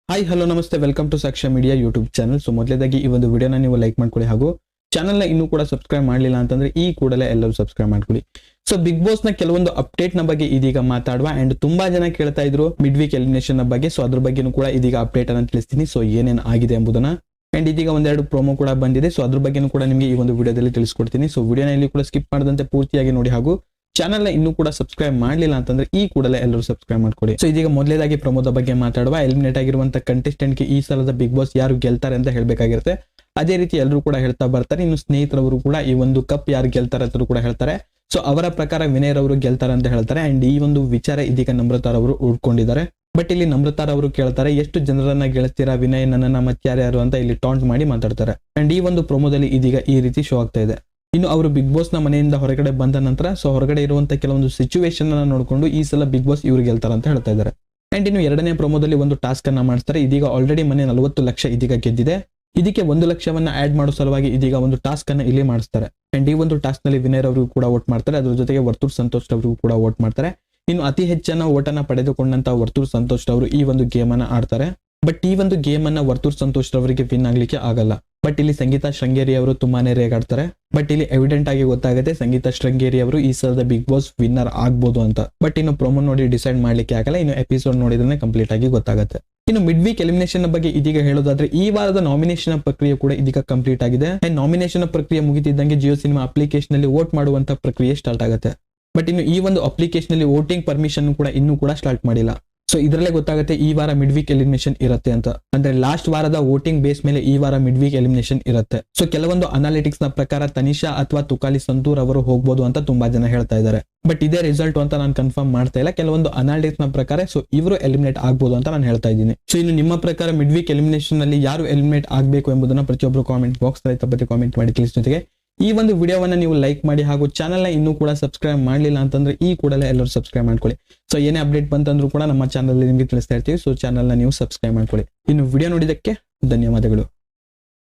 Hi hello ನಮಸ್ತೆ welcome to ಸಾಕ್ಷ್ಯ media YouTube channel. So ಮೊದಲೇದಾಗಿ ಈ ಒಂದು ವಿಡಿಯೋನ ನೀವು ಲೈಕ್ ಮಾಡ್ಕೊಳ್ಳಿ ಹಾಗೂ ಚಾನಲ್ನ ಇನ್ನೂ ಕೂಡ ಸಬ್ಸ್ಕ್ರೈಬ್ ಮಾಡಲಿಲ್ಲ ಅಂತಂದ್ರೆ ಈ ಕೂಡಲೇ ಎಲ್ಲರೂ ಸಬ್ಸ್ಕ್ರೈಬ್ ಮಾಡ್ಕೊಳ್ಳಿ. ಸೊ ಬಿಗ್ ಬಾಸ್ ನ ಕೆಲವೊಂದು ಅಪ್ಡೇಟ್ ನ ಬಗ್ಗೆ ಇದೀಗ ಮಾತಾಡುವ. ಅಂಡ್ ತುಂಬಾ ಜನ ಕೇಳ್ತಾ ಇದ್ರು ಮಿಡ್ ವೀಕ್ ಎಲಿಮಿನೇಷನ್ ನ ಬಗ್ಗೆ. ಸೊ ಅದ್ರ ಬಗ್ಗೆನೂ ಕೂಡ ಇದೀಗ ಅಪ್ಡೇಟ್ ಅನ್ನು ತಿಳಿಸ್ತೀನಿ. ಸೊ ಏನೇನು ಆಗಿದೆ ಎಂಬುದನ್ನ ಅಂಡ್ ಇದೀಗ ಒಂದೆರಡು ಪ್ರೋಮೋ ಕೂಡ ಬಂದಿದೆ. ಸೊ ಅದ್ರ ಬಗ್ಗೆನೂ ಕೂಡ ನಿಮಗೆ ಈ ಒಂದು ವಿಡಿಯೋದಲ್ಲಿ ತಿಳಿಸ್ಕೊಡ್ತೀನಿ. ಸೊ ವಿಡಿಯೋನ ಇಲ್ಲಿ ಕೂಡ ಸ್ಕಿಪ್ ಮಾಡದಂತೆ ಪೂರ್ತಿಯಾಗಿ ನೋಡಿ ಹಾಗೂ ಚಾನಲ್ ನ ಇನ್ನೂ ಕೂಡ ಸಬ್ಸ್ಕ್ರೈಬ್ ಮಾಡಲಿಲ್ಲ ಅಂತಂದ್ರೆ ಈ ಕೂಡಲೇ ಎಲ್ಲರೂ ಸಬ್ಸ್ಕ್ರೈಬ್ ಮಾಡ್ಕೊಳ್ಳಿ. ಸೊ ಇದೀಗ ಮೊದಲೇದಾಗಿ ಪ್ರಮೋದ ಬಗ್ಗೆ ಮಾತಾಡುವ. ಎಲಿಮಿನೇಟ್ ಆಗಿರುವಂತ ಕಂಟೆಸ್ಟೆಂಟ್ ಗೆ ಈ ಸಲದ ಬಿಗ್ ಬಾಸ್ ಯಾರು ಗೆಲ್ತಾರೆ ಅಂತ ಹೇಳ್ಬೇಕಾಗಿರುತ್ತೆ. ಅದೇ ರೀತಿ ಎಲ್ಲರೂ ಕೂಡ ಹೇಳ್ತಾ ಬರ್ತಾರೆ. ಇನ್ನು ಸ್ನೇಹಿತರವರು ಕೂಡ ಈ ಒಂದು ಕಪ್ ಯಾರು ಗೆಲ್ತಾರೆ ಅಂತ ಕೂಡ ಹೇಳ್ತಾರೆ. ಸೊ ಅವರ ಪ್ರಕಾರ ವಿನಯ್ ರವರು ಗೆಲ್ತಾರೆ ಅಂತ ಹೇಳ್ತಾರೆ. ಅಂಡ್ ಈ ಒಂದು ವಿಚಾರ ಇದೀಗ ನಮ್ರತಾರವರು ಉಳ್ಕೊಂಡಿದ್ದಾರೆ. ಬಟ್ ಇಲ್ಲಿ ನಮ್ರತಾರವರು ಕೇಳ್ತಾರೆ, ಎಷ್ಟು ಜನರನ್ನ ಗೆಲ್ತೀರಾ ವಿನಯ್, ನನ್ನನ್ನ ಮತ್ಯಾರ್ಯಾರು ಅಂತ ಇಲ್ಲಿ ಟಾಂಟ್ ಮಾಡಿ ಮಾತಾಡ್ತಾರೆ. ಅಂಡ್ ಈ ಒಂದು ಪ್ರೊಮೋದಲ್ಲಿ ಇದೀಗ ಈ ರೀತಿ ಶೋ ಆಗ್ತಾ ಇದೆ. ಇನ್ನು ಅವರು ಬಿಗ್ ಬಾಸ್ ನ ಮನೆಯಿಂದ ಹೊರಗಡೆ ಬಂದ ನಂತರ ಸೊ ಹೊರಗಡೆ ಇರುವಂತ ಕೆಲವೊಂದು ಸಿಚುವೇಶನ್ ಅನ್ನ ನೋಡಿಕೊಂಡು ಈ ಸಲ ಬಿಗ್ ಬಾಸ್ ಇವ್ರು ಗೆಲ್ತಾರ ಅಂತ ಹೇಳ್ತಾ ಇದ್ದಾರೆ. ಅಂಡ್ ಇನ್ನು ಎರಡನೇ ಪ್ರೊಮೋದಲ್ಲಿ ಒಂದು ಟಾಸ್ಕ್ ಅನ್ನ ಮಾಡ್ತಾರೆ. ಇದೀಗ ಆಲ್ರೆಡಿ ಮನೆ 40 ಲಕ್ಷ ಇದೀಗ ಗೆದ್ದಿದೆ. ಇದಕ್ಕೆ 1 ಲಕ್ಷವನ್ನ ಆಡ್ ಮಾಡೋ ಸಲುವಾಗಿ ಇದೀಗ ಒಂದು ಟಾಸ್ಕ್ ಅನ್ನ ಇಲ್ಲಿ ಮಾಡಿಸ್ತಾರೆ. ಅಂಡ್ ಈ ಒಂದು ಟಾಸ್ಕ್ ನಲ್ಲಿ ವಿನಯ್ ಅವರಿಗೂ ಕೂಡ ವೋಟ್ ಮಾಡ್ತಾರೆ. ಅದ್ರ ಜೊತೆಗೆ ವರ್ತೂರ್ ಸಂತೋಷ್ ಅವರಿಗೂ ಕೂಡ ವೋಟ್ ಮಾಡ್ತಾರೆ. ಇನ್ನು ಅತಿ ಹೆಚ್ಚಿನ ಓಟನ್ನ ಪಡೆದುಕೊಂಡಂತ ವರ್ತೂರ್ ಸಂತೋಷ್ ಅವರು ಈ ಒಂದು ಗೇಮ್ ಅನ್ನ ಆಡ್ತಾರೆ. ಬಟ್ ಈ ಒಂದು ಗೇಮ್ ಅನ್ನ ವರ್ತೂರ್ ಸಂತೋಷ್ ಅವರಿಗೆ ವಿನ್ ಆಗ್ಲಿಕ್ಕೆ ಆಗಲ್ಲ. ಬಟ್ ಇಲ್ಲಿ ಸಂಗೀತ ಶೃಂಗೇರಿ ಅವರು ತುಂಬಾನೇ ರೇಗಾಡ್ತಾರೆ. ಬಟ್ ಇಲ್ಲಿ ಎವಿಡೆಂಟ್ ಆಗಿ ಗೊತ್ತಾಗುತ್ತೆ ಸಂಗೀತ ಶೃಂಗೇರಿ ಅವರು ಈ ಸಲದ ಬಿಗ್ ಬಾಸ್ ವಿನ್ನರ್ ಆಗ್ಬೋದು ಅಂತ. ಬಟ್ ಇನ್ನು ಪ್ರೊಮೋ ನೋಡಿ ಡಿಸೈಡ್ ಮಾಡ್ಲಿಕ್ಕೆ ಆಗಲ್ಲ. ಇನ್ನು ಎಪಿಸೋಡ್ ನೋಡಿದ್ರೆ ಕಂಪ್ಲೀಟ್ ಆಗಿ ಗೊತ್ತಾಗುತ್ತೆ. ಇನ್ನು ಮಿಡ್ ವೀಕ್ ಎಲಿಮಿನೇಷನ್ ಬಗ್ಗೆ ಇದೀಗ ಹೇಳೋದಾದ್ರೆ ಈ ವಾರದ ನಾಮಿನೇಷನ್ ಪ್ರಕ್ರಿಯೆ ಕೂಡ ಇದೀಗ ಕಂಪ್ಲೀಟ್ ಆಗಿದೆ. ನಾಮಿನೇಷನ್ ಪ್ರಕ್ರಿಯೆ ಮುಗಿತಿದ್ದಂಗೆ ಜಿಯೋ ಸಿನಿಮಾ ಅಪ್ಲಿಕೇಶನ್ ಅಲ್ಲಿ ವೋಟ್ ಮಾಡುವಂತ ಪ್ರಕ್ರಿಯೆ ಸ್ಟಾರ್ಟ್ ಆಗುತ್ತೆ. ಬಟ್ ಇನ್ನು ಈ ಒಂದು ಅಪ್ಲಿಕೇಶನ್ ಅಲ್ಲಿ ವೋಟಿಂಗ್ ಪರ್ಮಿಷನ್ ಕೂಡ ಇನ್ನೂ ಕೂಡ ಸ್ಟಾರ್ಟ್ ಮಾಡಿಲ್ಲ. ಸೊ ಇದರಲ್ಲೇ ಗೊತ್ತಾಗುತ್ತೆ ಈ ವಾರ ಮಿಡ್ ವೀಕ್ ಎಲಿಮಿನೇಷನ್ ಇರುತ್ತೆ ಅಂತ. ಅಂದ್ರೆ ಲಾಸ್ಟ್ ವಾರದ ವೋಟಿಂಗ್ ಬೇಸ್ ಮೇಲೆ ಈ ವಾರ ಮಿಡ್ ವೀಕ್ ಎಲಿಮಿನೇಷನ್ ಇರುತ್ತೆ. ಸೊ ಕೆಲವೊಂದು ಅನಾಲಿಟಿಕ್ಸ್ ನ ಪ್ರಕಾರ ತನಿಷಾ ಅಥವಾ ತುಕಾಲಿ ಸಂತೂರ್ ಅವರು ಹೋಗ್ಬೋದು ಅಂತ ತುಂಬಾ ಜನ ಹೇಳ್ತಾ ಇದ್ದಾರೆ. ಬಟ್ ಇದೇ ರಿಸಲ್ಟ್ ಅಂತ ನಾನು ಕನ್ಫರ್ಮ್ ಮಾಡ್ತಾ ಇಲ್ಲ. ಕೆಲವೊಂದು ಅನಾಲಿಟಿಕ್ಸ್ ನ ಪ್ರಕಾರ ಸೊ ಇವರು ಎಲಿಮಿನೇಟ್ ಆಗ್ಬೋದು ಅಂತ ನಾನು ಹೇಳ್ತಾ ಇದ್ದೀನಿ. ಸೊ ಇನ್ನು ನಿಮ್ಮ ಪ್ರಕಾರ ಮಿಡ್ ವೀಕ್ ಎಲಿಮಿನೇಷನ್ ನಲ್ಲಿ ಯಾರು ಎಲಿಮಿನೇಟ್ ಆಗಬೇಕು ಎಂಬುದನ್ನ ಪ್ರತಿಯೊಬ್ಬರು ಕಾಮೆಂಟ್ ಬಾಕ್ಸ್ ನಲ್ಲಿ ತಪ್ಪದೆ ಕಾಮೆಂಟ್ ಮಾಡಿ ತಿಳಿಸಿ. ಜೊತೆಗೆ ಈ ಒಂದು ವಿಡಿಯೋವನ್ನ ನೀವು ಲೈಕ್ ಮಾಡಿ ಹಾಗೂ ಚಾನಲ್ ನ ಇನ್ನೂ ಕೂಡ ಸಬ್ಸ್ಕ್ರೈಬ್ ಮಾಡಲಿಲ್ಲ ಅಂತಂದ್ರೆ ಈ ಕೂಡಲೇ ಎಲ್ಲರೂ ಸಬ್ಸ್ಕ್ರೈಬ್ ಮಾಡ್ಕೊಳ್ಳಿ. ಸೊ ಏನೇ ಅಪ್ಡೇಟ್ ಬಂತಂದ್ರೂ ಕೂಡ ನಮ್ಮ ಚಾನಲ್ ನಿಮಗೆ ತಿಳಿಸ್ತಾ ಇರ್ತೀವಿ. ಸೊ ಚಾನಲ್ ನ ನೀವು ಸಬ್ಸ್ಕ್ರೈಬ್ ಮಾಡ್ಕೊಳ್ಳಿ. ಇನ್ನು ವಿಡಿಯೋ ನೋಡಿದಕ್ಕೆ ಧನ್ಯವಾದಗಳು.